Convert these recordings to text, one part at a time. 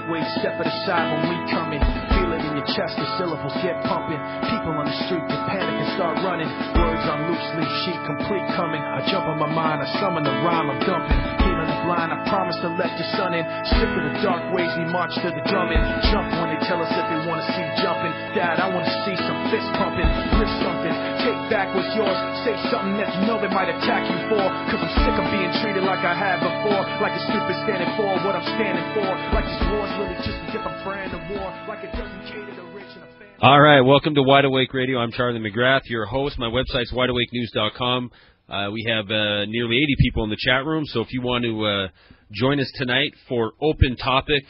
lightweight, step at a side when we come in. Feel it in your chest, the syllables get pumping. People on the street get panic and start running. Words on loose leaf sheet, complete coming. I jump on my mind, I summon the rhyme, I'm dumping. Feeling the blind, I promise to let the sun in. Sick of the dark ways, we march to the drumming. Jump when they tell us that they want to see jumping. Dad, I want to see some fist pumping. Lift something, take back what's yours. Say something that you know they might attack you for. Cause I'm sick of being treated like I have before. Like a stupid standing for what I'm standing for. Like this war's really just a different brand of war. Like it doesn't cater to rich and a fan. All right, welcome to Wide Awake Radio. I'm Charlie McGrath, your host. My website's wideawakenews.com. We have nearly 80 people in the chat room, so if you want to join us tonight for open topic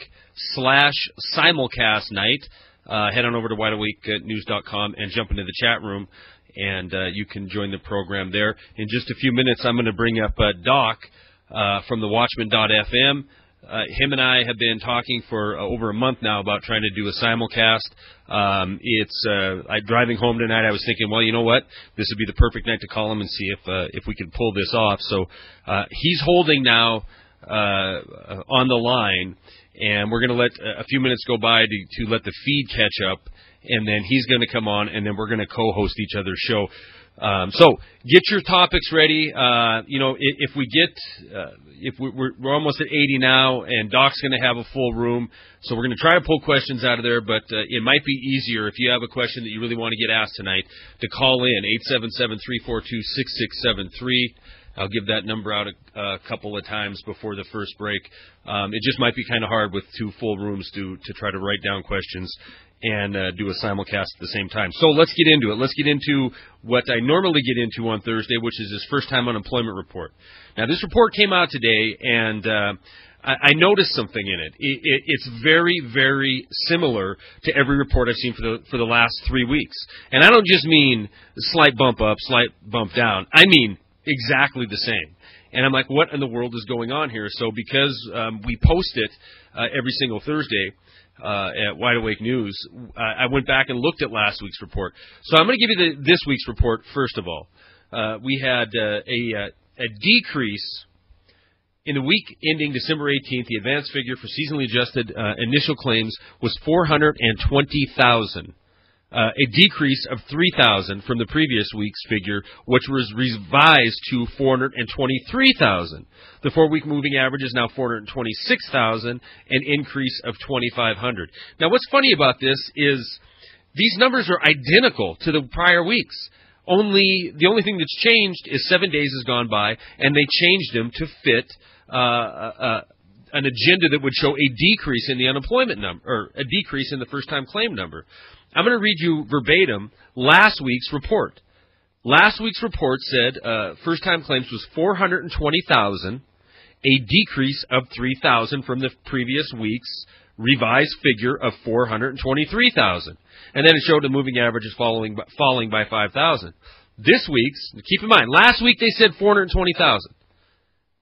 / simulcast night, head on over to wideawakenews.com and jump into the chat room, and you can join the program there. In just a few minutes, I'm going to bring up Doc from the Watchman.fm. Him and I have been talking for over a month now about trying to do a simulcast. I'm driving home tonight. I was thinking, well, you know what? This would be the perfect night to call him and see if we can pull this off. So he's holding now on the line, and we're going to let a few minutes go by to let the feed catch up, and then he's going to come on, and then we're going to co-host each other's show. So get your topics ready. If we're almost at 80 now, and Doc's going to have a full room, so we're going to try to pull questions out of there. But it might be easier if you have a question that you really want to get asked tonight to call in 877-342-6673. I'll give that number out a couple of times before the first break. It just might be kind of hard with two full rooms to try to write down questions and do a simulcast at the same time. So let's get into it. Let's get into what I normally get into on Thursday, which is this first-time unemployment report. Now, this report came out today, and I noticed something in it. It's very, very similar to every report I've seen for the last 3 weeks. And I don't just mean slight bump up, slight bump down. I mean exactly the same. And I'm like, what in the world is going on here? So because we post it every single Thursday, at Wide Awake News, I went back and looked at last week's report. So I'm going to give you this week's report first of all. We had a decrease in the week ending December 18th. The advanced figure for seasonally adjusted initial claims was 420,000. A decrease of 3,000 from the previous week's figure, which was revised to 423,000. The 4-week moving average is now 426,000, an increase of 2,500. Now, what's funny about this is these numbers are identical to the prior weeks. The only thing that's changed is 7 days has gone by, and they changed them to fit an agenda that would show a decrease in the unemployment number, or a decrease in the first-time claim number. I'm going to read you verbatim last week's report. Last week's report said first-time claims was 420,000, a decrease of 3,000 from the previous week's revised figure of 423,000. And then it showed the moving average is falling by 5,000. This week's, keep in mind, last week they said 420,000.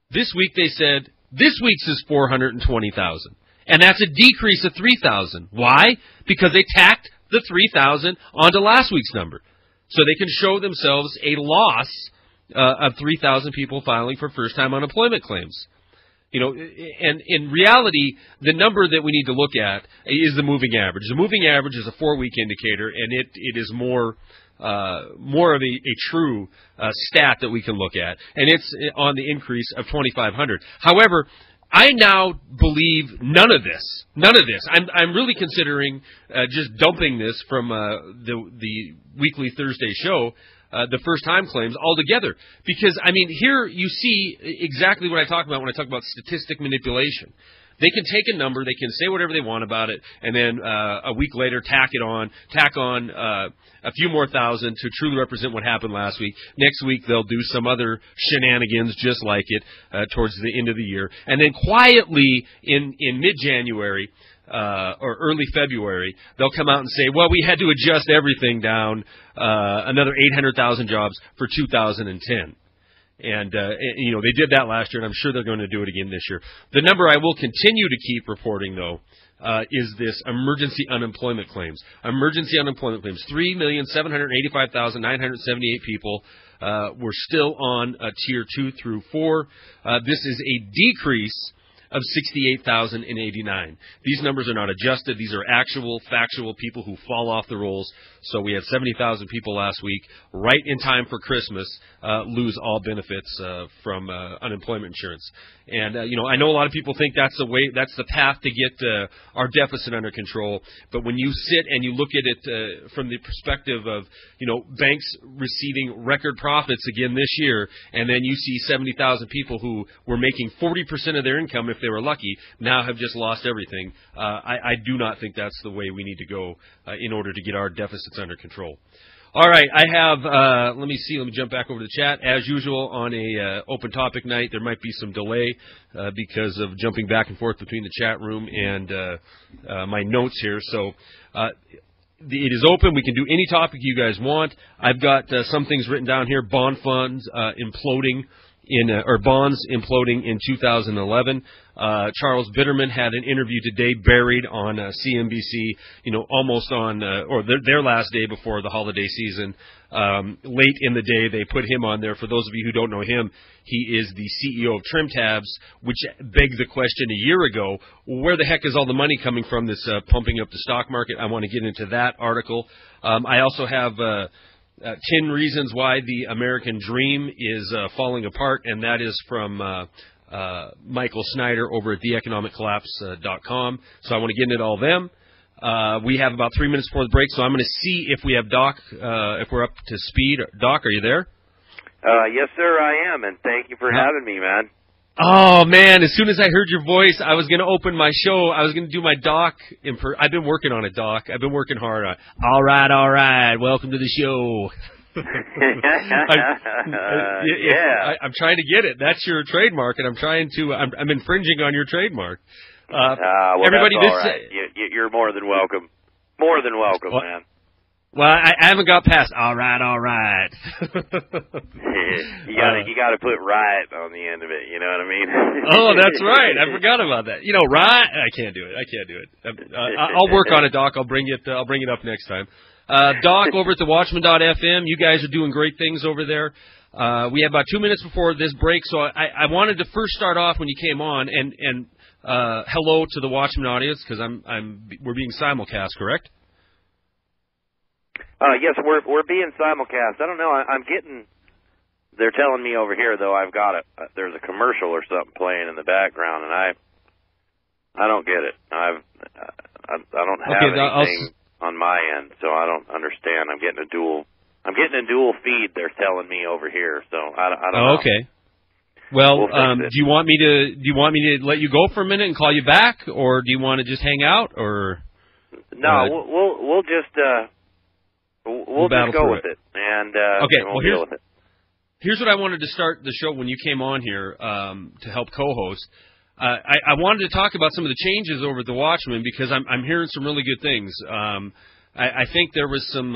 This week they said, this week's is 420,000. And that's a decrease of 3,000. Why? Because they tacked the 3,000 onto last week's number. So they can show themselves a loss of 3,000 people filing for first-time unemployment claims. You know, and in reality, the number that we need to look at is the moving average. The moving average is a 4-week indicator, and it is more of a true stat that we can look at. And it's on the increase of 2,500. However, I now believe none of this. I'm really considering just dumping this from the weekly Thursday show, the first-time claims altogether. Because, I mean, here you see exactly what I talk about when I talk about statistic manipulation. They can take a number, they can say whatever they want about it, and then a week later tack on a few more thousand to truly represent what happened last week. Next week they'll do some other shenanigans just like it towards the end of the year. And then quietly in mid-January or early February, they'll come out and say, well, we had to adjust everything down another 800,000 jobs for 2010. And they did that last year, and I'm sure they're going to do it again this year. The number I will continue to keep reporting, though, is this emergency unemployment claims. Emergency unemployment claims. 3,785,978 people were still on Tier 2 through 4. This is a decrease of 68,089. These numbers are not adjusted. These are actual, factual people who fall off the rolls. So we had 70,000 people last week, right in time for Christmas, lose all benefits from unemployment insurance. And, I know a lot of people think that's the path to get our deficit under control. But when you sit and you look at it from the perspective of, banks receiving record profits again this year, and then you see 70,000 people who were making 40% of their income if they were lucky, now have just lost everything. I do not think that's the way we need to go in order to get our deficits under control. All right, I have, let me jump back over to the chat. As usual, on a open topic night, there might be some delay because of jumping back and forth between the chat room and my notes here. So it is open. We can do any topic you guys want. I've got some things written down here. Bond funds imploding or bonds imploding in 2011. Charles Bitterman had an interview today buried on CNBC, almost on, or their last day before the holiday season. Late in the day, they put him on there. For those of you who don't know him, he is the CEO of Trim Tabs, which begged the question a year ago, where the heck is all the money coming from that's pumping up the stock market? I want to get into that article. I also have 10 reasons why the American dream is falling apart, and that is from Michael Snyder over at theeconomiccollapse.com. So I want to get into all them. We have about 3 minutes before the break, so I'm going to see if we have Doc, if we're up to speed. Doc, are you there? Yes, sir, I am, and thank you for having me, man. Oh, man, as soon as I heard your voice, I was going to open my show. I was going to do my Doc. I've been working on it, Doc. I've been working hard on it. All right, welcome to the show. I'm trying to get it. That's your trademark, and I'm infringing on your trademark. Well, everybody, that's all right. You're more than welcome. More than welcome, man. Well, I haven't got past all right. You got to put right on the end of it. You know what I mean? Oh, that's right. I forgot about that. Right? I can't do it. I'll work on it, Doc. I'll bring it up next time. Doc over at the Watchman.fm. You guys are doing great things over there. We have about 2 minutes before this break, so I wanted to first start off when you came on and hello to the Watchman audience because we're being simulcast, correct? Yes, we're being simulcast. I don't know. I'm getting. They're telling me over here though. I've got it. There's a commercial or something playing in the background, and I don't get it. I don't have anything on my end, so I don't understand. I'm getting a dual feed. They're telling me over here, so I don't know. Okay. Well, do you want me to let you go for a minute and call you back, or do you want to just hang out, or? No, we'll just go with it, and okay. We'll deal with it. Here's what I wanted to start the show when you came on here to help co-host. I wanted to talk about some of the changes over at the Watchman because I'm hearing some really good things. I think there was some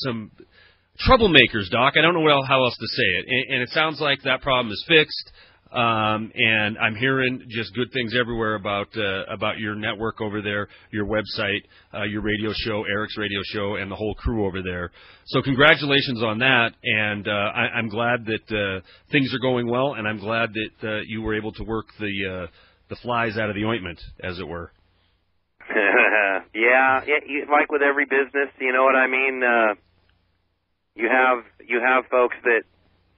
some troublemakers, Doc. I don't know how else to say it, and it sounds like that problem is fixed. And I'm hearing just good things everywhere about your network over there, your website, your radio show, Eric's radio show, and the whole crew over there. So congratulations on that, and I'm glad that things are going well, and I'm glad that you were able to work the flies out of the ointment, as it were. Yeah, like with every business, you know what I mean. You have folks that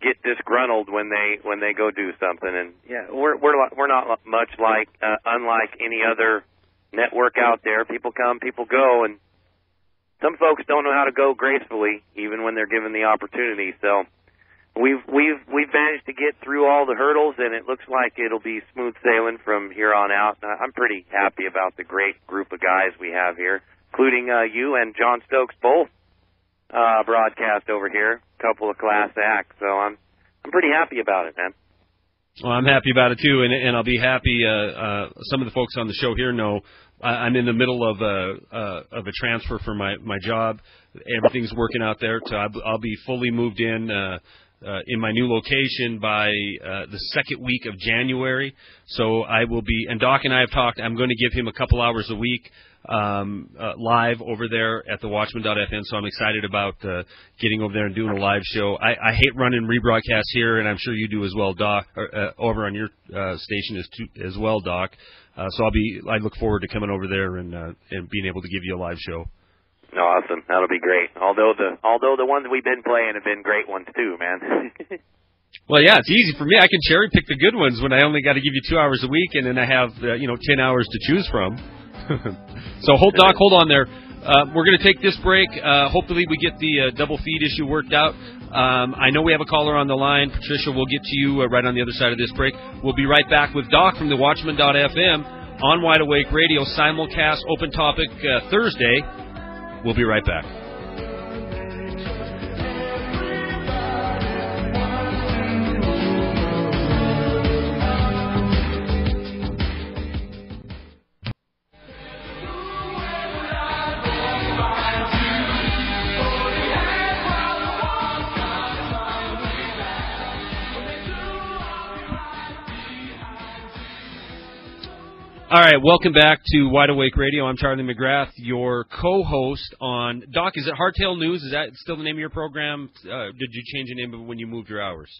get disgruntled when they go do something, and yeah, we're not much unlike any other network out there. People come, people go, and some folks don't know how to go gracefully, even when they're given the opportunity. So we've managed to get through all the hurdles, and it looks like it'll be smooth sailing from here on out. I'm pretty happy about the great group of guys we have here, including you and John Stokes both. Broadcast over here, a couple of class acts, so I'm pretty happy about it, man. Well, I'm happy about it too, and I'll be happy. Some of the folks on the show here know I'm in the middle of a transfer for my job. Everything's working out there, so I'll be fully moved in my new location by the second week of January. So I will be, and Doc and I have talked. I'm going to give him a couple hours a week live over there at the Watchman.fm, so I'm excited about getting over there and doing a live show. I hate running rebroadcasts here, and I'm sure you do as well, Doc, over on your station as well, Doc. So I look forward to coming over there and being able to give you a live show. Awesome. That'll be great. Although the ones we've been playing have been great ones too, man. Well, yeah, it's easy for me. I can cherry pick the good ones when I only got to give you 2 hours a week, and then I have 10 hours to choose from. So, Doc, hold on there. We're going to take this break. Hopefully, we get the double feed issue worked out. I know we have a caller on the line. Patricia, we'll get to you right on the other side of this break. We'll be right back with Doc from the Watchman.fm on Wide Awake Radio, simulcast, open topic Thursday. We'll be right back. All right, welcome back to Wide Awake Radio. I'm Charlie McGrath, your co-host on Doc. Is it Hardtail News? Is that still the name of your program? Did you change the name of it when you moved your hours?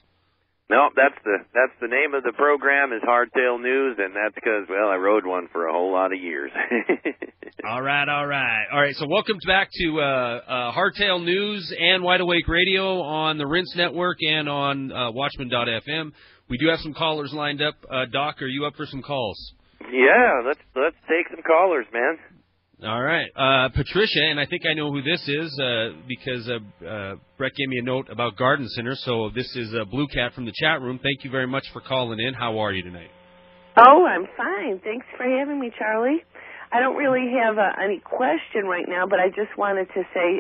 No, that's the name of the program is Hardtail News, and that's because I rode one for a whole lot of years. All right. So welcome back to Hardtail News and Wide Awake Radio on the Rinse Network and on Watchman.fm. We do have some callers lined up. Doc, are you up for some calls? Yeah, let's take some callers, man. All right. Patricia, and I think I know who this is because Brett gave me a note about garden centers. So this is Blue Cat from the chat room. Thank you very much for calling in. How are you tonight? Oh, I'm fine. Thanks for having me, Charlie. I don't really have any question right now, but I just wanted to say,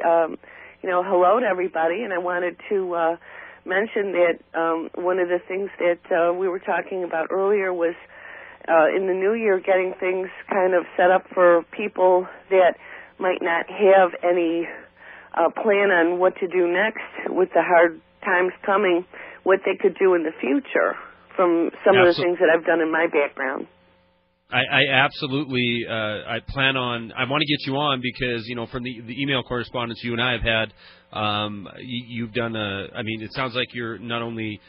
hello to everybody, and I wanted to mention that one of the things that we were talking about earlier was in the new year, getting things kind of set up for people that might not have any plan on what to do next with the hard times coming, what they could do in the future from some of the things that I've done in my background. I absolutely, I want to get you on because, from the email correspondence you and I have had, you've done it sounds like you're not only,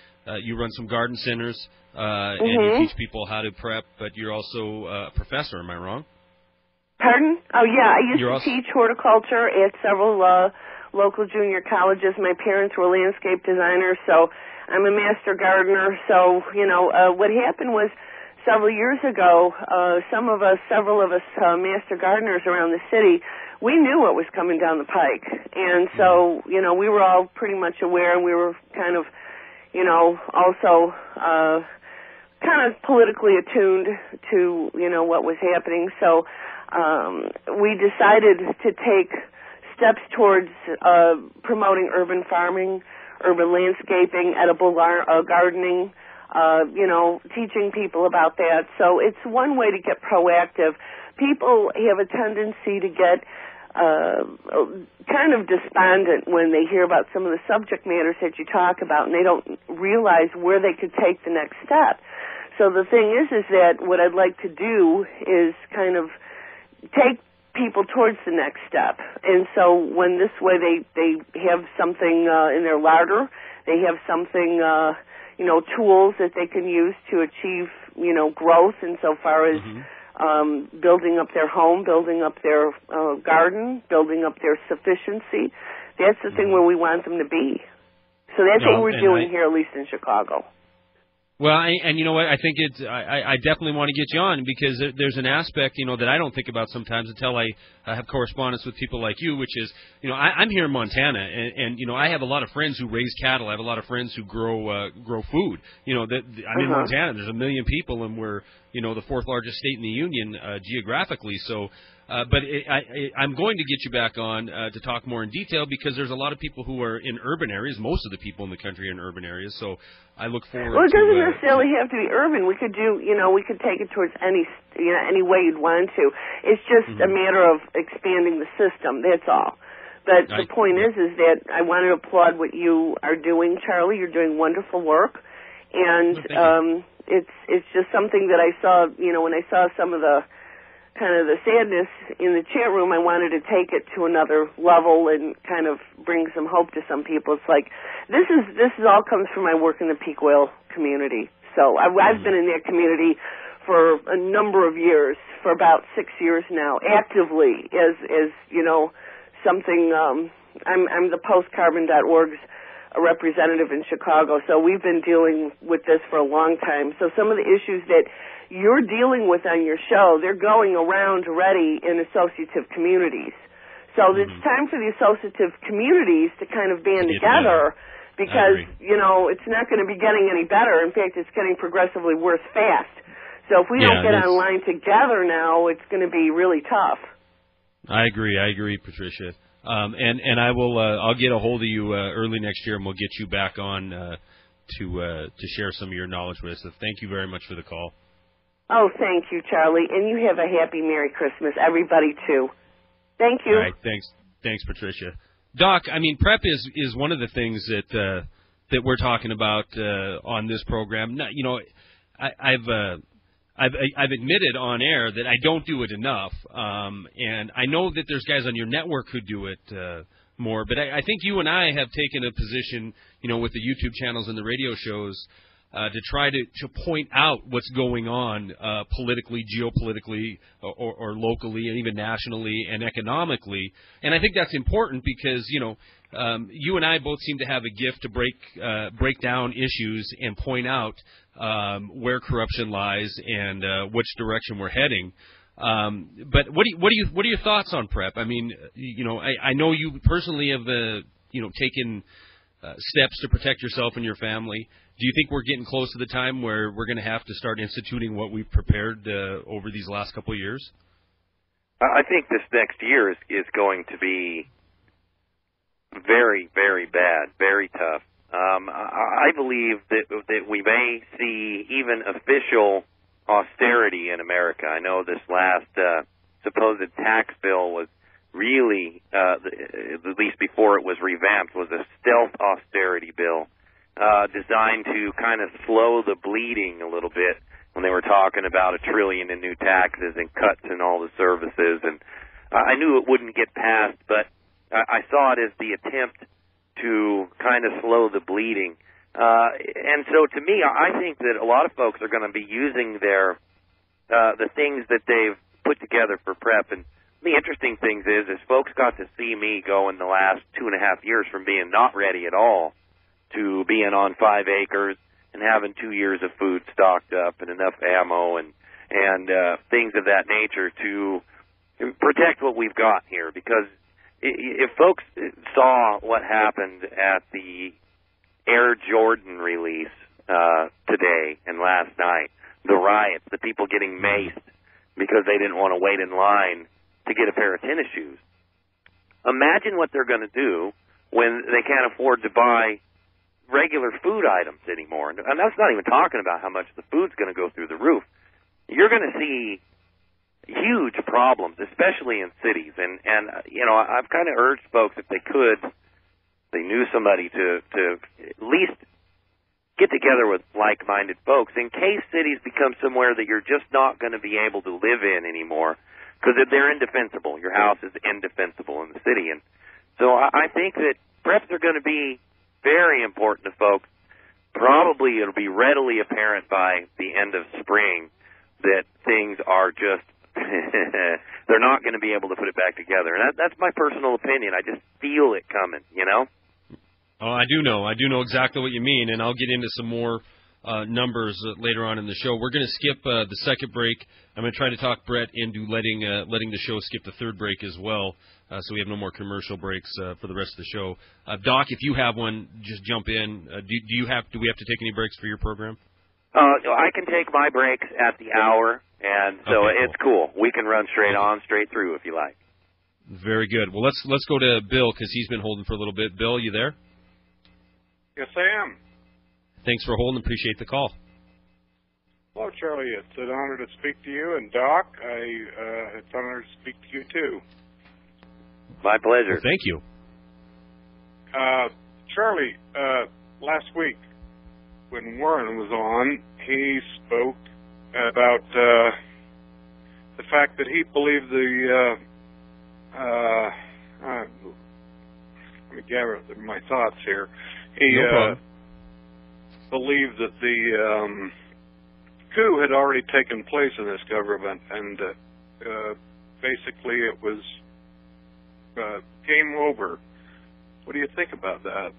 you run some garden centers, and you teach people how to prep, but you're also a professor, am I wrong? Pardon? Oh, yeah, I used to teach horticulture at several local junior colleges. My parents were landscape designers, so I'm a master gardener. So, what happened was several years ago, several of us master gardeners around the city, we knew what was coming down the pike. And so, we were all pretty much aware, and we were kind of, also kind of politically attuned to, what was happening. So we decided to take steps towards promoting urban farming, urban landscaping, edible gardening, teaching people about that. So it's one way to get proactive. People have a tendency to get kind of despondent when they hear about some of the subject matters that you talk about, and they don't realize where they could take the next step. So the thing is that what I'd like to do is kind of take people towards the next step. And so when this way they have something in their larder, they have something, tools that they can use to achieve, growth insofar as building up their home, building up their garden, building up their sufficiency. That's the thing where we want them to be. So that's what we're doing here, at least in Chicago. Well, and you know what? I think I definitely want to get you on because there's an aspect, that I don't think about sometimes until I have correspondence with people like you, which is, I'm here in Montana, and I have a lot of friends who raise cattle. I have a lot of friends who grow food. I'm in Montana. There's 1 million people, and we're, the fourth largest state in the union geographically. So. But I'm going to get you back on to talk more in detail because there's a lot of people who are in urban areas. Most of the people in the country are in urban areas. So I look forward to... Well, it doesn't necessarily have to be urban. We could do, we could take it towards any way you'd want to. It's just a matter of expanding the system. That's all. But the point is that I want to applaud what you are doing, Charlie. You're doing wonderful work. And it's just something that I saw, when I saw some of the kind of the sadness in the chat room, I wanted to take it to another level and kind of bring some hope to some people. It's like this is all comes from my work in the peak oil community. So I've been in that community for a number of years, for about 6 years now, actively as something. I'm the postcarbon.org's a representative in Chicago, so we've been dealing with this for a long time. So some of the issues that you're dealing with on your show, they're going around already in associative communities. So it's time for the associative communities to kind of band together because, it's not going to be getting any better. In fact, it's getting progressively worse fast. So if we don't get online together now, it's going to be really tough. I agree, Patricia. And I will. I'll get a hold of you early next year, and we'll get you back on to share some of your knowledge with us. So thank you very much for the call. Oh, thank you, Charlie, and you have a happy Merry Christmas, everybody too. Thank you. All right, thanks, Patricia. Doc, I mean, PrEP is one of the things that we're talking about on this program. I've admitted on air that I don't do it enough, and I know that there's guys on your network who do it more, but I think you and I have taken a position, with the YouTube channels and the radio shows to try to point out what's going on politically, geopolitically, or locally, and even nationally and economically. And I think that's important because, you and I both seem to have a gift to break down issues and point out where corruption lies and which direction we're heading. But what are your thoughts on PrEP? I mean, I know you personally have taken steps to protect yourself and your family. Do you think we're getting close to the time where we're going to have to start instituting what we've prepared over these last couple of years? I think this next year is going to be very, very bad, very tough. I believe that we may see even official austerity in America. I know this last supposed tax bill was really, at least before it was revamped, was a stealth austerity bill designed to kind of slow the bleeding a little bit when they were talking about $1 trillion in new taxes and cuts in all the services. And I knew it wouldn't get passed, but I saw it as the attempt to kind of slow the bleeding. And so to me, I think that a lot of folks are going to be using the things that they've put together for PrEP. And the interesting thing is folks got to see me go in the last 2.5 years from being not ready at all to being on 5 acres and having 2 years of food stocked up and enough ammo and things of that nature to protect what we've got here. Because if folks saw what happened at the Air Jordan release today and last night, the riots, the people getting maced because they didn't want to wait in line to get a pair of tennis shoes. Imagine what they're going to do when they can't afford to buy regular food items anymore. And that's not even talking about how much the food's going to go through the roof. You're going to see huge problems, especially in cities. And I've kind of urged folks, if they could, they knew somebody to at least get together with like-minded folks in case cities become somewhere that you're just not going to be able to live in anymore because they're indefensible. Your house is indefensible in the city. And so I think that PrEPs are going to be very important to folks. Probably it'll be readily apparent by the end of spring that things are just they're not going to be able to put it back together. And that's my personal opinion. I just feel it coming, Oh, I do know exactly what you mean, and I'll get into some more numbers later on in the show. We're going to skip the second break. I'm going to try to talk Brett into letting the show skip the third break as well, so we have no more commercial breaks for the rest of the show. Doc, if you have one, just jump in. Do we have to take any breaks for your program? I can take my breaks at the hour, and so it's cool. We can run straight through if you like. Very good. Well, let's go to Bill because he's been holding for a little bit. Bill, you there? Yes, I am. Thanks for holding. Appreciate the call. Hello, Charlie. It's an honor to speak to you. And, Doc, it's an honor to speak to you, too. My pleasure. Well, thank you. Charlie, last week when Warren was on, he spoke about the the fact that he believed let me gather my thoughts here. He believed that the coup had already taken place in this government, and basically it was game over. What do you think about that?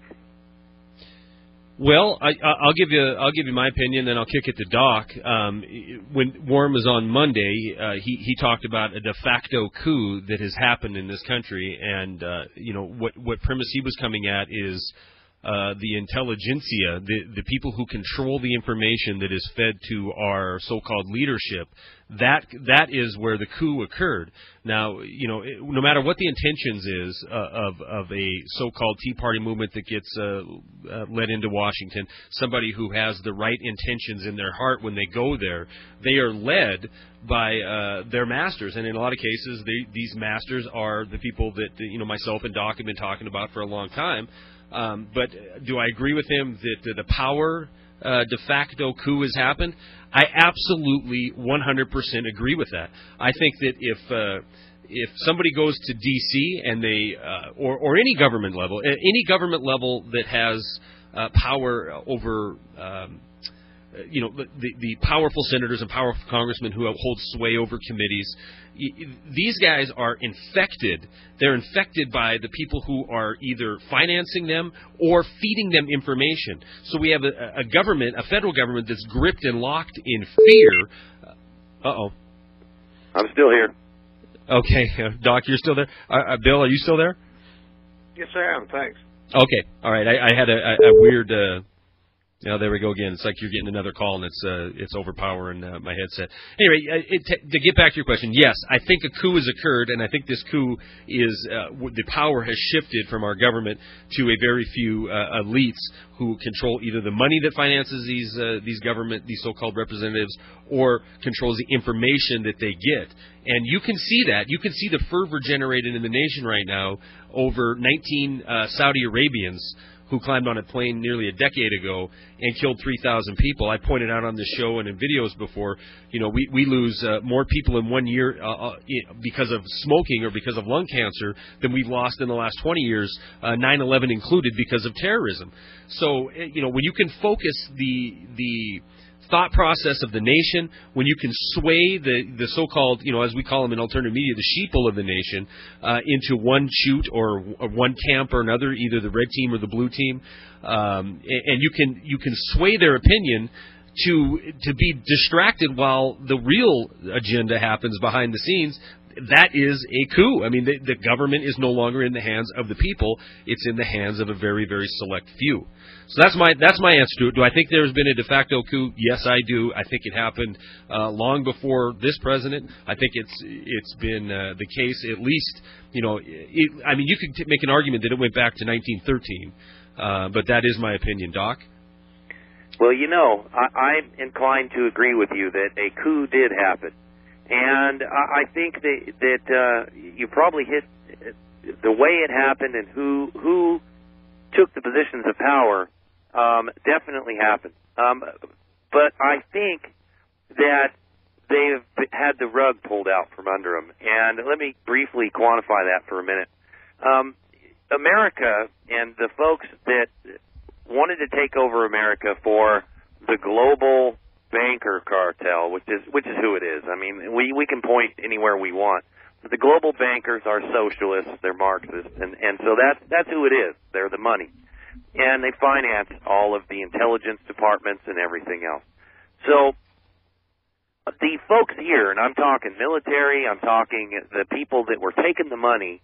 Well, I'll give you my opinion, then I'll kick it to Doc. When Warren was on Monday, he talked about a de facto coup that has happened in this country, and what premise he was coming at is the intelligentsia, the people who control the information that is fed to our so-called leadership. That is where the coup occurred. Now, no matter what the intentions is of a so-called Tea Party movement that gets led into Washington, somebody who has the right intentions in their heart when they go there, they are led by their masters, and in a lot of cases, these masters are the people that myself and Doc have been talking about for a long time. But do I agree with him that the power de facto coup has happened? I absolutely 100% agree with that. I think that if somebody goes to D.C. and they or any government level that has power over the powerful senators and powerful congressmen who hold sway over committees, these guys are infected. They're infected by the people who are either financing them or feeding them information. So we have a government, a federal government, that's gripped and locked in fear. Uh-oh. I'm still here. Okay, Doc, you're still there? Bill, are you still there? Yes, I am. Thanks. Okay. All right. I had a weird... there we go again. It's like you're getting another call, and it's overpowering my headset. Anyway, to get back to your question, yes, I think a coup has occurred, and I think this coup is the power has shifted from our government to a very few elites who control either the money that finances these so-called representatives, or controls the information that they get. And you can see that. You can see the fervor generated in the nation right now over 19 Saudi Arabians who climbed on a plane nearly a decade ago and killed 3,000 people. I pointed out on this show and in videos before, we lose more people in 1 year because of smoking or because of lung cancer than we've lost in the last 20 years, 9/11 included, because of terrorism. So, when you can focus the thought process of the nation, when you can sway the so-called, as we call them in alternative media, the sheeple of the nation, into one shoot or one camp or another, either the red team or the blue team, and you can sway their opinion to be distracted while the real agenda happens behind the scenes. That is a coup. I mean, the government is no longer in the hands of the people; it's in the hands of a very, very select few. So that's my answer to it. Do I think there's been a de facto coup? Yes, I do. I think it happened long before this president. I think it's been the case at least. You could make an argument that it went back to 1913, but that is my opinion, Doc. Well, I'm inclined to agree with you that a coup did happen. And I think that you probably hit the way it happened and who took the positions of power definitely happened. But I think that they've had the rug pulled out from under them. And let me briefly quantify that for a minute. America and the folks that wanted to take over America for the global banker cartel, which is who it is. I mean, we can point anywhere we want. But the global bankers are socialists, they're Marxists, and so that's who it is. They're the money. And they finance all of the intelligence departments and everything else. So the folks here, and I'm talking military, I'm talking the people that were taking the money,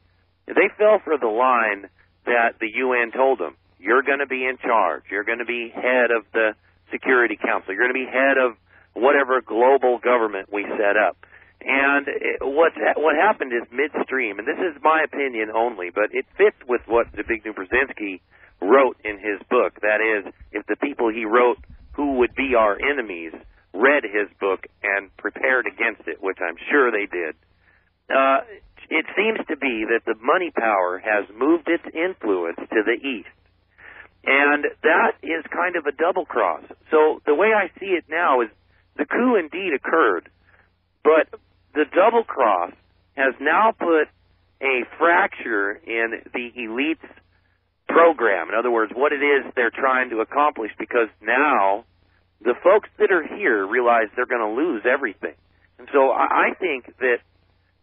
they fell for the line that the UN told them. You're going to be in charge. You're going to be head of the Security Council. You're going to be head of whatever global government we set up. And what happened is midstream, and this is my opinion only, but it fits with what Zbigniew Brzezinski wrote in his book. That is, if the people he wrote who would be our enemies read his book and prepared against it, which I'm sure they did, it seems to be that the money power has moved its influence to the east. And that is kind of a double cross. So the way I see it now is the coup indeed occurred, but the double cross has now put a fracture in the elites program. In other words, what it is they're trying to accomplish, because now the folks that are here realize they're going to lose everything. And so I think that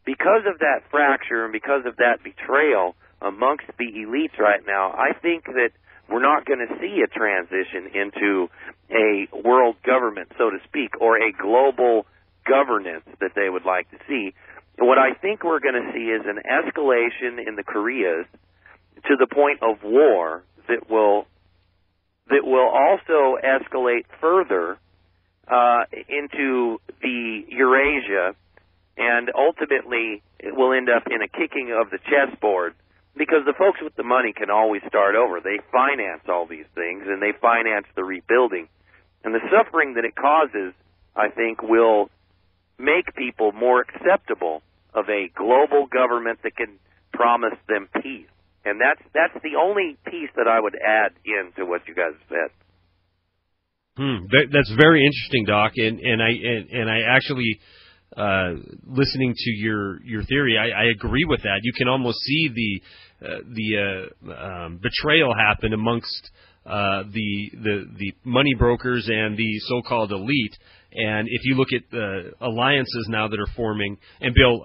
because of that fracture and because of that betrayal amongst the elites right now, I think that we're not going to see a transition into a world government, so to speak, or a global governance that they would like to see. And what I think we're going to see is an escalation in the Koreas to the point of war that will also escalate further into the Eurasia, and ultimately it will end up in a kicking of the chessboard, because the folks with the money can always start over. They finance all these things, and they finance the rebuilding. And the suffering that it causes, I think, will make people more acceptable of a global government that can promise them peace. And that's the only piece that I would add into what you guys said. That's very interesting, Doc. And I actually, listening to your theory, I agree with that. You can almost see the betrayal happen amongst the money brokers and the so-called elite. And if you look at the alliances now that are forming, and Bill,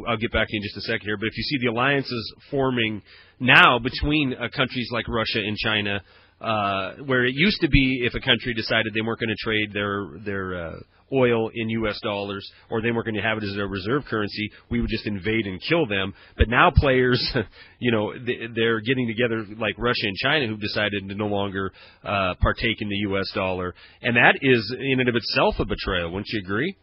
I'll get back to you in just a second here, but if you see the alliances forming now between countries like Russia and China, where it used to be if a country decided they weren't going to trade their oil in U.S. dollars, or they weren't going to have it as their reserve currency, we would just invade and kill them. But now players, they're getting together like Russia and China, who've decided to no longer partake in the U.S. dollar. And that is in and of itself a betrayal. Wouldn't you agree?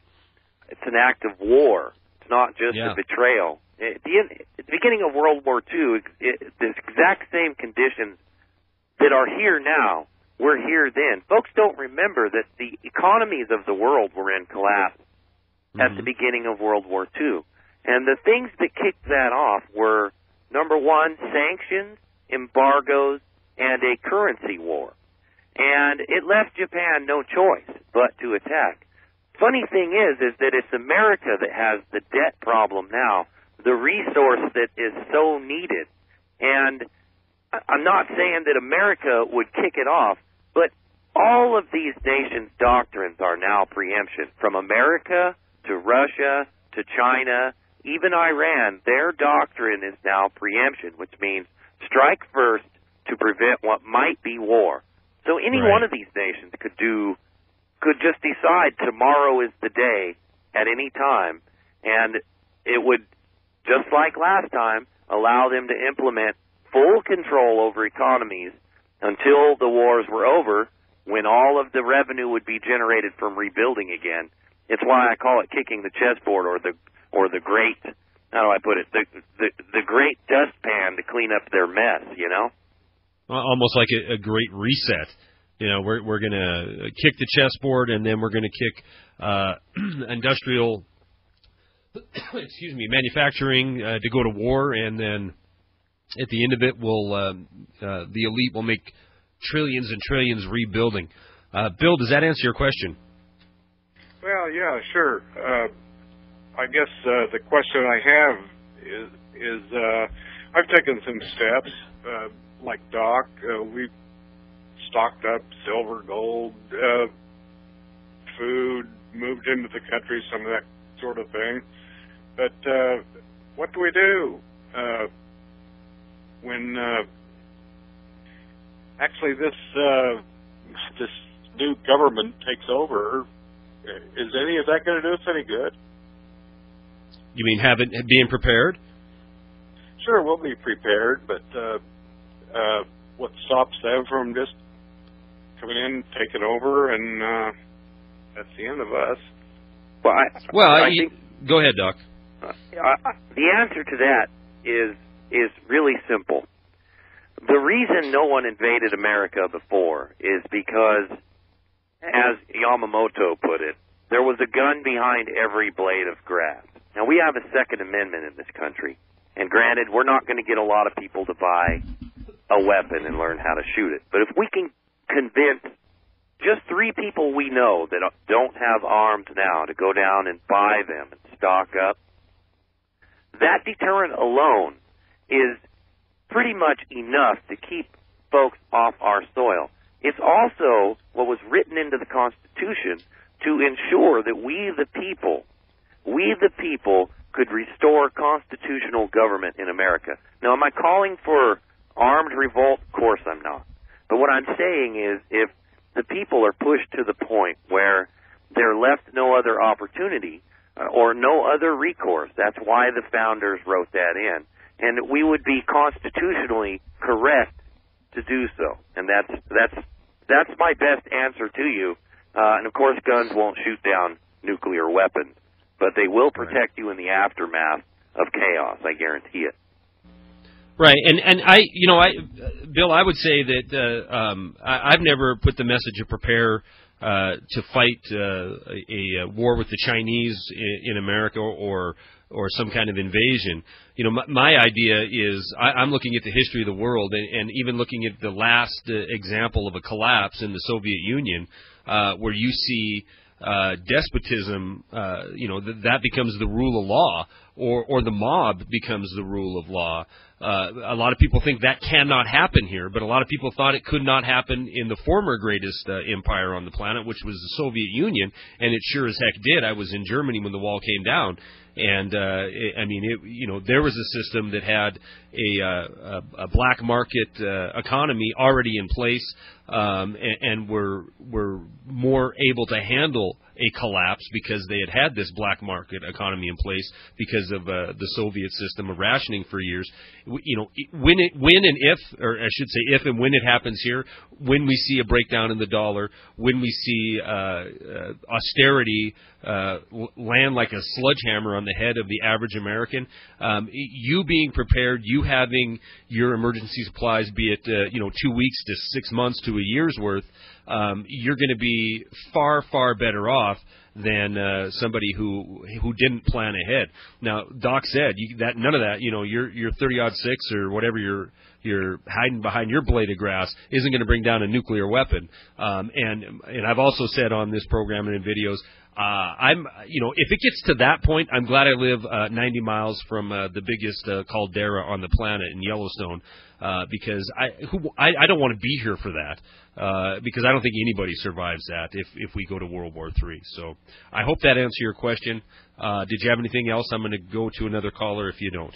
It's an act of war. It's not just a betrayal. At the beginning of World War II, the exact same conditions that are here now were here then. Folks don't remember that the economies of the world were in collapse at the beginning of World War II. And the things that kicked that off were, number one, sanctions, embargoes, and a currency war. And it left Japan no choice but to attack. Funny thing is that it's America that has the debt problem now, the resource that is so needed. And I'm not saying that America would kick it off, but all of these nations' doctrines are now preemption. From America to Russia to China, even Iran, their doctrine is now preemption, which means strike first to prevent what might be war. So any one of these nations could just decide tomorrow is the day at any time, and it would, just like last time, allow them to implement full control over economies until the wars were over, when all of the revenue would be generated from rebuilding again. It's why I call it kicking the chessboard, or the great, how do I put it, the great dustpan to clean up their mess, Almost like a great reset. We're going to kick the chessboard, and then we're going to kick industrial, manufacturing to go to war, and then at the end of it, the elite will make trillions and trillions rebuilding. Bill, does that answer your question? Well, yeah, sure. I guess the question I have is I've taken some steps, like Doc. We've stocked up silver, gold, food, moved into the country, some of that sort of thing. But what do we do when actually this new government takes over? Is any of that going to do us any good? You mean being prepared? Sure, we'll be prepared, but what stops them from just coming in, taking over, and that's the end of us? I think, go ahead, Doc. The answer to that is really simple. The reason no one invaded America before is because, as Yamamoto put it, there was a gun behind every blade of grass. Now, we have a Second Amendment in this country, and granted, we're not going to get a lot of people to buy a weapon and learn how to shoot it. But if we can convince just 3 every people we know that don't have arms now to go down and buy them and stock up, that deterrent alone is pretty much enough to keep folks off our soil. It's also what was written into the Constitution to ensure that we the people could restore constitutional government in America. Now, am I calling for armed revolt? Of course I'm not. But what I'm saying is, if the people are pushed to the point where they're left no other opportunity or no other recourse, that's why the founders wrote that in, and we would be constitutionally correct to do so. And that's my best answer to you. And of course, guns won't shoot down nuclear weapons, but they will protect you in the aftermath of chaos. I guarantee it. Right, and Bill, I would say that I've never put the message of prepare to fight a war with the Chinese in America or some kind of invasion. My idea is I'm looking at the history of the world and even looking at the last example of a collapse in the Soviet Union, where you see despotism, that becomes the rule of law, or the mob becomes the rule of law. A lot of people think that cannot happen here, but a lot of people thought it could not happen in the former greatest empire on the planet, which was the Soviet Union, and it sure as heck did. I was in Germany when the wall came down, and there was a system that had a black market economy already in place, and were more able to handle a collapse because they had this black market economy in place because of the Soviet system of rationing for years. When and if, or I should say if and when it happens here, when we see a breakdown in the dollar, when we see austerity land like a sledgehammer on the head of the average American, you being prepared, you having your emergency supplies, be it 2 weeks to 6 months to a year's worth, you're going to be far, far better off than somebody who didn't plan ahead. Now, Doc said none of that. Your 30-06 or whatever you're hiding behind your blade of grass isn't going to bring down a nuclear weapon. And I've also said on this program and in videos, if it gets to that point, I'm glad I live 90 miles from the biggest caldera on the planet in Yellowstone, because I don't want to be here for that. Because I don't think anybody survives that if we go to World War III. So I hope that answered your question. Did you have anything else? I'm going to go to another caller if you don't.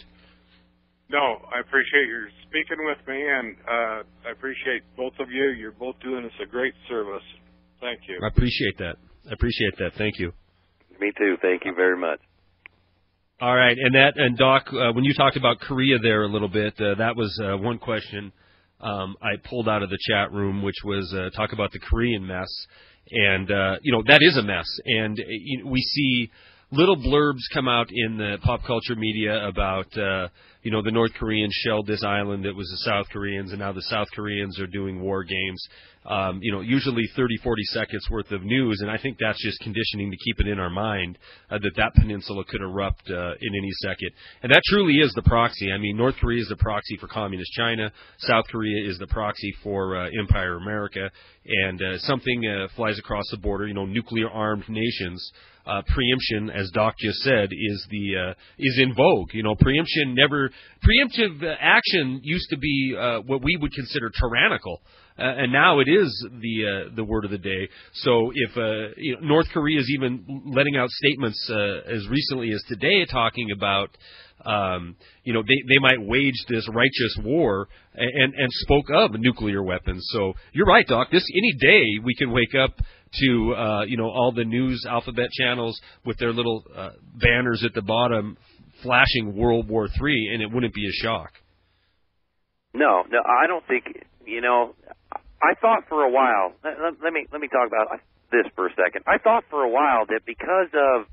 No, I appreciate your speaking with me, and I appreciate both of you. You're both doing us a great service. Thank you. I appreciate that. Thank you. Me too. Thank you very much. All right, and Doc, when you talked about Korea there a little bit, that was one question I pulled out of the chat room, which was talk about the Korean mess, and that is a mess, and we see little blurbs come out in the pop culture media about the North Koreans shelled this island that was the South Koreans, and now the South Koreans are doing war games. Usually 30, 40 seconds worth of news, and I think that's just conditioning to keep it in our mind that peninsula could erupt in any second. And that truly is the proxy. I mean, North Korea is the proxy for Communist China. South Korea is the proxy for Empire America. And something flies across the border, nuclear-armed nations. Preemption, as Doc just said, is in vogue. Preemptive action used to be what we would consider tyrannical, and now it is the word of the day. So if North Korea is even letting out statements as recently as today, talking about they might wage this righteous war and spoke of nuclear weapons. So you're right, Doc. Any day we can wake up to all the news alphabet channels with their little banners at the bottom flashing World War III, and it wouldn't be a shock. No, I don't think. I thought for a while. Let me talk about this for a second. I thought for a while that because of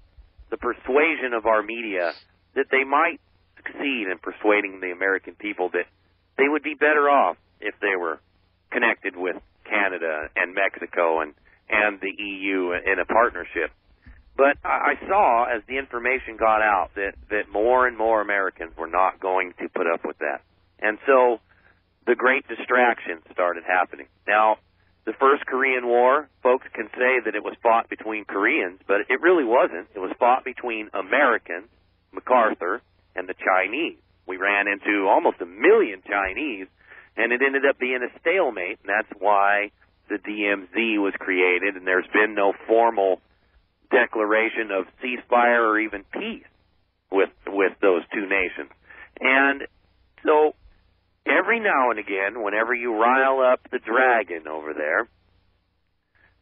the persuasion of our media, that they might succeed in persuading the American people that they would be better off if they were connected with Canada and Mexico and the EU in a partnership. But I saw, as the information got out, that more and more Americans were not going to put up with that. And so the great distraction started happening. Now, the First Korean War, folks can say that it was fought between Koreans, but it really wasn't. It was fought between Americans, MacArthur, and the Chinese. We ran into almost 1 million Chinese, and it ended up being a stalemate, and that's why the DMZ was created, and there's been no formal declaration of ceasefire or even peace with those two nations. And so every now and again, whenever you rile up the dragon over there,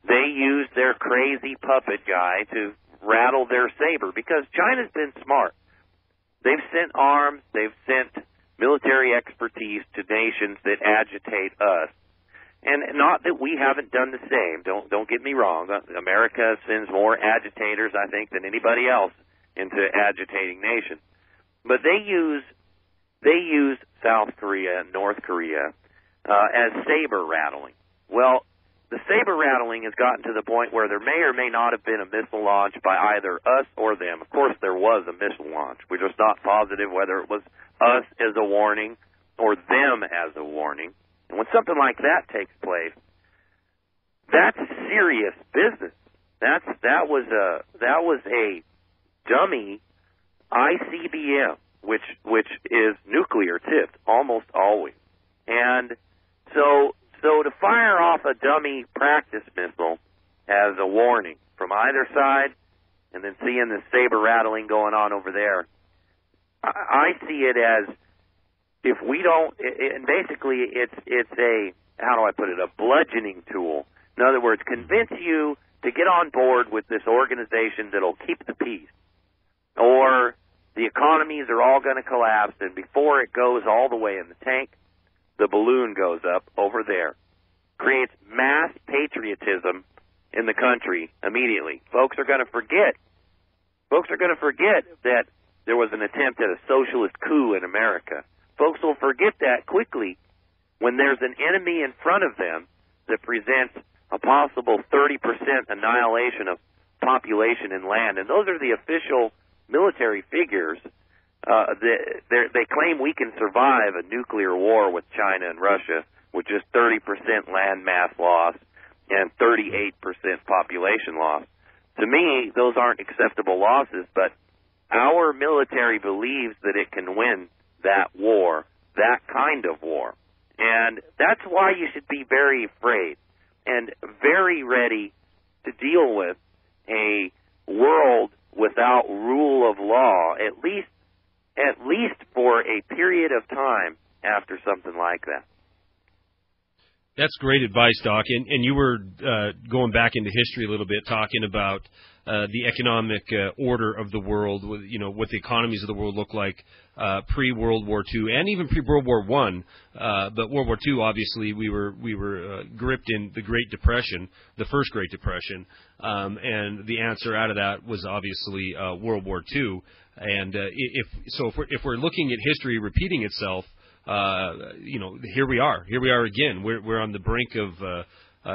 they use their crazy puppet guy to rattle their saber, because China's been smart. They've sent arms, they've sent military expertise to nations that agitate us. And not that we haven't done the same. Don't get me wrong. America sends more agitators, I think, than anybody else into agitating nations. But they use South Korea and North Korea as saber rattling. Well, the saber rattling has gotten to the point where there may or may not have been a missile launch by either us or them. Of course, there was a missile launch. We're just not positive whether it was us as a warning or them as a warning. And when something like that takes place, that's serious business. That was a dummy ICBM, which is nuclear tipped almost always. And so to fire off a dummy practice missile as a warning from either side, and then seeing the saber rattling going on over there, I see it as, if we don't, and basically it's a, how do I put it, a bludgeoning tool. In other words, convince you to get on board with this organization that'll keep the peace, or the economies are all going to collapse, and before it goes all the way in the tank, the balloon goes up over there. Creates mass patriotism in the country immediately. Folks are going to forget that there was an attempt at a socialist coup in America. Folks will forget that quickly when there's an enemy in front of them that presents a possible 30% annihilation of population and land. And those are the official military figures. They claim we can survive a nuclear war with China and Russia with just 30% land mass loss and 38% population loss. To me, those aren't acceptable losses, but our military believes that it can win that war, that kind of war. And that's why you should be very afraid and very ready to deal with a world without rule of law, at least for a period of time after something like that. That's great advice, Doc. And you were going back into history a little bit, talking about the economic order of the world, what the economies of the world look like pre-World War II and even pre-World War I. But World War II, obviously, we were gripped in the Great Depression, the first Great Depression, and the answer out of that was obviously World War II. And if we're looking at history repeating itself, here we are again. We're on the brink of.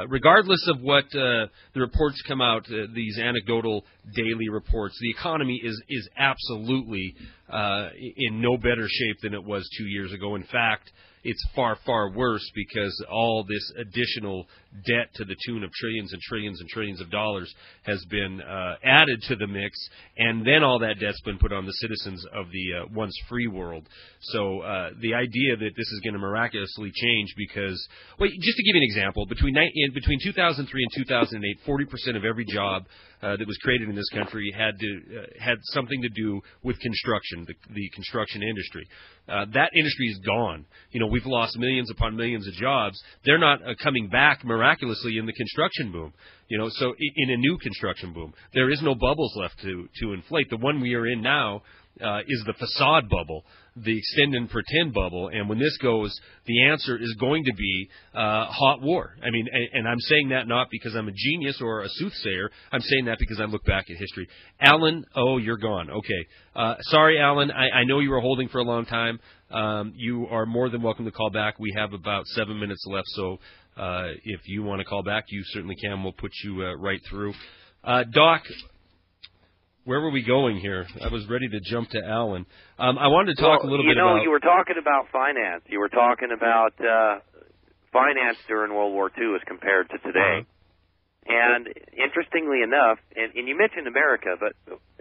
Regardless of what the reports come out, these anecdotal daily reports, the economy is absolutely in no better shape than it was 2 years ago. In fact, it's far, far worse because all this additional debt to the tune of trillions and trillions and trillions of dollars has been added to the mix, and then all that debt's been put on the citizens of the once free world. So the idea that this is going to miraculously change because, just to give you an example, between 2003 and 2008, 40% of every job that was created in this country had something to do with construction, the construction industry. That industry is gone. We've lost millions upon millions of jobs. They're not coming back miraculously in the construction boom. So in a new construction boom, there is no bubbles left to inflate. The one we are in now is the facade bubble, the extend and pretend bubble, and when this goes, the answer is going to be hot war. I mean, and I'm saying that not because I'm a genius or a soothsayer. I'm saying that because I look back at history. Alan, you're gone. Okay. Sorry, Alan. I know you were holding for a long time. You are more than welcome to call back. We have about 7 minutes left, so if you want to call back, you certainly can. We'll put you right through. Doc, where were we going here? I was ready to jump to Alan. I wanted to talk a little bit about... you were talking about finance. You were talking about financed during World War II as compared to today. And interestingly enough, and you mentioned America, but,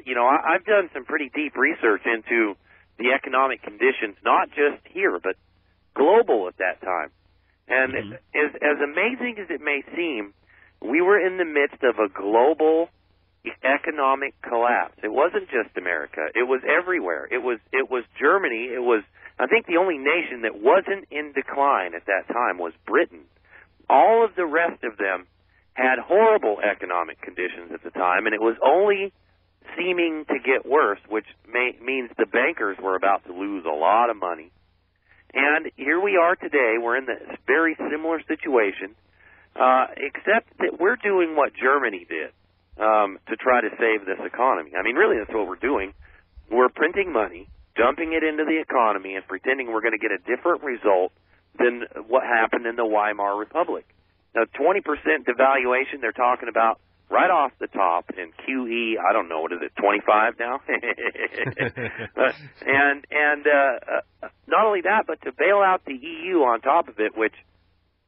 I've done some pretty deep research into the economic conditions, not just here, but global at that time. And as amazing as it may seem, we were in the midst of a global economic collapse. It wasn't just America. It was everywhere. It was Germany. It was, I think, the only nation that wasn't in decline at that time was Britain. All of the rest of them had horrible economic conditions at the time, and it was only seeming to get worse, which means the bankers were about to lose a lot of money. And here we are today. We're in this very similar situation, except that we're doing what Germany did to try to save this economy. I mean, really, that's what we're doing. We're printing money, dumping it into the economy, and pretending we're going to get a different result than what happened in the Weimar Republic. Now, 20% devaluation they're talking about right off the top in QE, I don't know, what is it, 25 now? and not only that, but to bail out the EU on top of it, which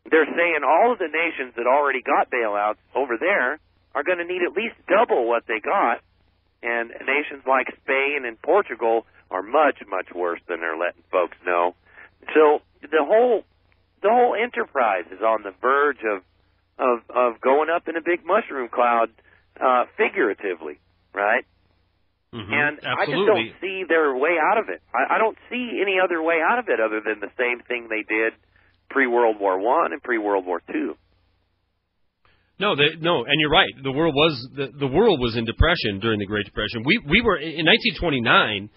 they're saying all of the nations that already got bailouts over there are going to need at least double what they got. And nations like Spain and Portugal are much, much worse than they're letting folks know. So the whole enterprise is on the verge of going up in a big mushroom cloud, figuratively, right? And absolutely. I just don't see their way out of it. I don't see any other way out of it other than the same thing they did pre-World War I and pre-World War II. No, and you're right. The world was in depression during the Great Depression. We were in 1929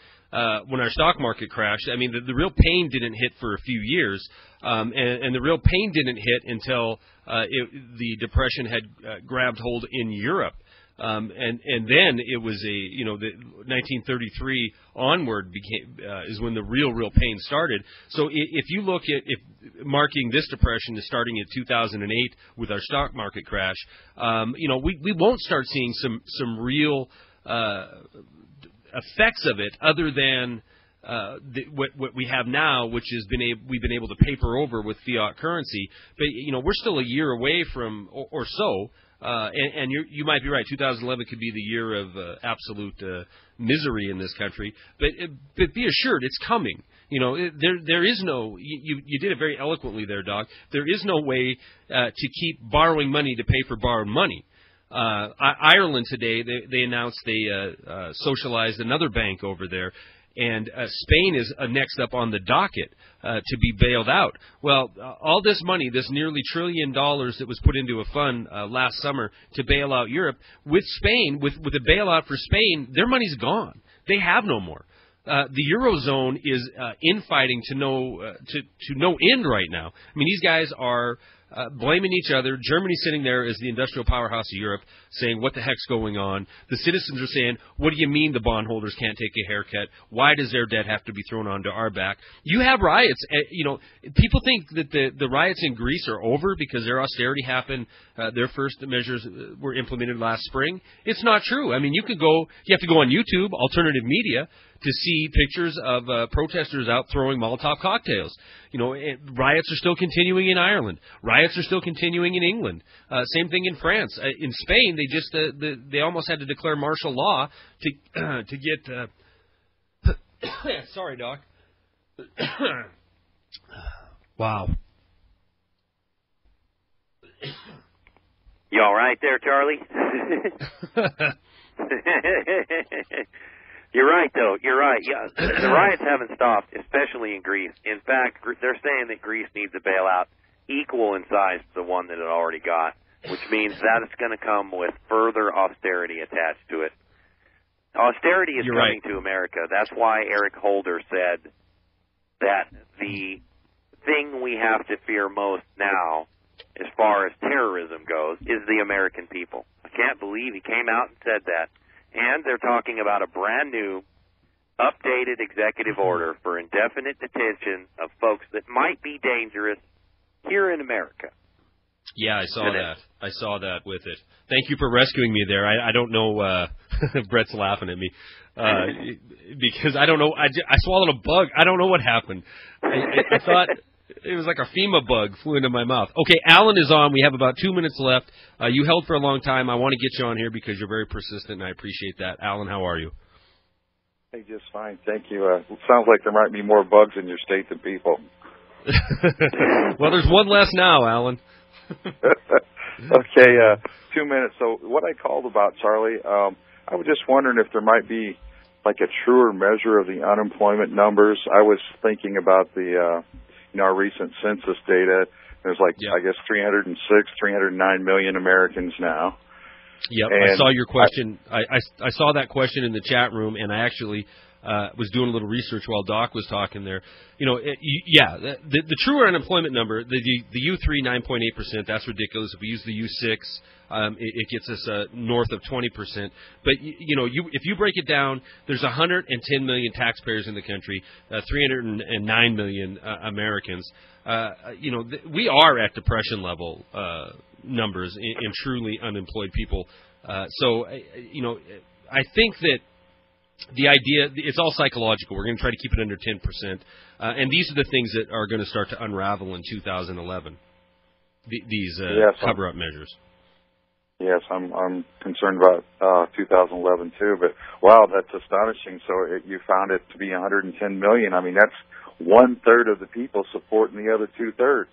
when our stock market crashed. I mean, the real pain didn't hit for a few years, and the real pain didn't hit until the depression had grabbed hold in Europe. And then it was the 1933 onward is when the real pain started. So if you look at marking this depression as starting in 2008 with our stock market crash, we won't start seeing some real effects of it other than what we have now, which is we've been able to paper over with fiat currency. But we're still a year away from or so. And you might be right. 2011 could be the year of absolute misery in this country. But be assured, it's coming. There is no. You did it very eloquently there, Doc. There is no way to keep borrowing money to pay for borrowed money. Ireland today, they announced they socialized another bank over there. And Spain is next up on the docket to be bailed out. Well, all this money, this nearly $1 trillion that was put into a fund last summer to bail out Europe, with Spain, with a bailout for Spain, their money's gone. They have no more. The Eurozone is infighting to no end right now. I mean, these guys are blaming each other. Germany's sitting there as the industrial powerhouse of Europe saying, what the heck's going on? The citizens are saying, what do you mean the bondholders can't take a haircut? Why does their debt have to be thrown onto our back? You have riots. People think that the riots in Greece are over because their austerity happened. Their first measures were implemented last spring. It's not true. I mean, you have to go on YouTube, alternative media, to see pictures of protesters out throwing Molotov cocktails. Riots are still continuing in Ireland. Riots are still continuing in England. Same thing in France. In Spain, they almost had to declare martial law to get. Sorry, Doc. Wow. You all right there, Charlie? You're right, though. You're right. Yeah, the riots haven't stopped, especially in Greece. In fact, they're saying that Greece needs a bailout equal in size to the one that it already got, which means that it's going to come with further austerity attached to it. Austerity is coming to America. That's why Eric Holder said that the thing we have to fear most now, as far as terrorism goes, is the American people. I can't believe he came out and said that. And they're talking about a brand new, updated executive order for indefinite detention of folks that might be dangerous here in America. Yeah, I saw that. I saw that with it. Thank you for rescuing me there. I don't know. Brett's laughing at me because I don't know. I swallowed a bug. I don't know what happened. I thought It was like a FEMA bug flew into my mouth. Okay, Alan is on. We have about 2 minutes left. You held for a long time. I want to get you on here because you're very persistent, and I appreciate that. Alan, how are you? Hey, just fine. Thank you. It sounds like there might be more bugs in your state than people. Well, there's one less now, Alan. Okay, 2 minutes. So what I called about, Charlie, I was just wondering if there might be like a truer measure of the unemployment numbers. I was thinking about the, our recent census data. There's I guess 309 million Americans now. Yep, and I saw your question. I saw that question in the chat room, and I actually was doing a little research while Doc was talking there. The truer unemployment number, the U3 9.8%, that's ridiculous. If we use the U6, it gets us north of 20%. But if you break it down, there's 110 million taxpayers in the country, 309 million Americans. We are at depression level numbers in truly unemployed people. So I think that the idea, it's all psychological. We're going to try to keep it under 10%. And these are the things that are going to start to unravel in 2011, these cover-up measures. Yes, I'm concerned about 2011 too. But wow, that's astonishing. So you found it to be 110 million. I mean, that's 1/3 of the people supporting the other 2/3.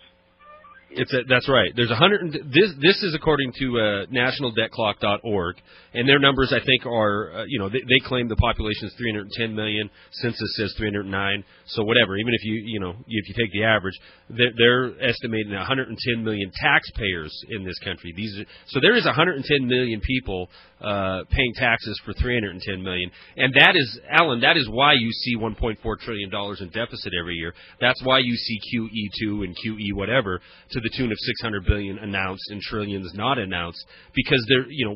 That's right. There's This is according to nationaldebtclock.org, and their numbers I think are they claim the population is 310 million. Census says 309. So whatever. Even if if you take the average, they're estimating 110 million taxpayers in this country. So there is 110 million people paying taxes for 310 million, and that is, Alan, that is why you see 1.4 trillion dollars in deficit every year. That's why you see QE2 and QE whatever to the tune of 600 billion announced and trillions not announced, because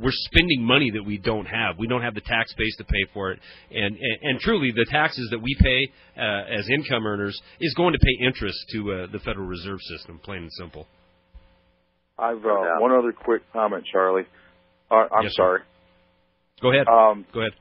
we're spending money that we don't have. We don't have the tax base to pay for it, and truly the taxes that we pay as income earners is going to pay interest to the Federal Reserve System, plain and simple. I've one other quick comment, Charlie. I'm sorry. Go ahead. Go ahead.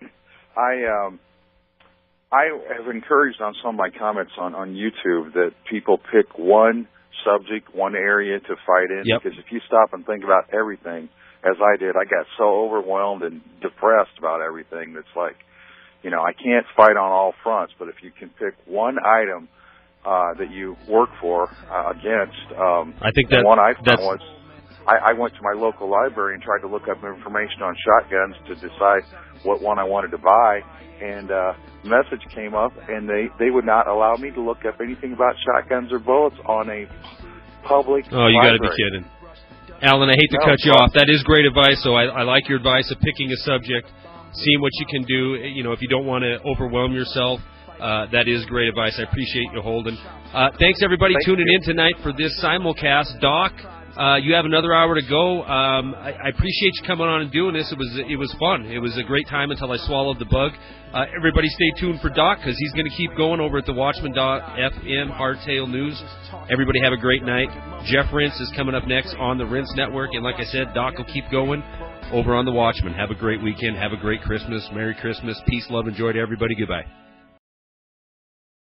I have encouraged on some of my comments on YouTube that people pick one subject, one area to fight in. Yep. Because if you stop and think about everything, as I did, I got so overwhelmed and depressed about everything that's like, I can't fight on all fronts, but if you can pick one item that you work for against, I think that one I found was I went to my local library and tried to look up information on shotguns to decide what one I wanted to buy, and a message came up, and they would not allow me to look up anything about shotguns or bullets on a public library. You got to be kidding. Alan, I hate to cut you off. That is great advice, so I like your advice of picking a subject, seeing what you can do. If you don't want to overwhelm yourself, that is great advice. I appreciate you holding. Thanks, everybody, tuning in tonight for this simulcast. Doc, you have another hour to go. I appreciate you coming on and doing this. It was fun. It was a great time until I swallowed the bug. Everybody stay tuned for Doc, because he's going to keep going over at the Watchman.fm Hardtail News. Everybody have a great night. Jeff Rintz is coming up next on the Rintz Network. And like I said, Doc will keep going over on the Watchman. Have a great weekend. Have a great Christmas. Merry Christmas. Peace, love, and joy to everybody. Goodbye.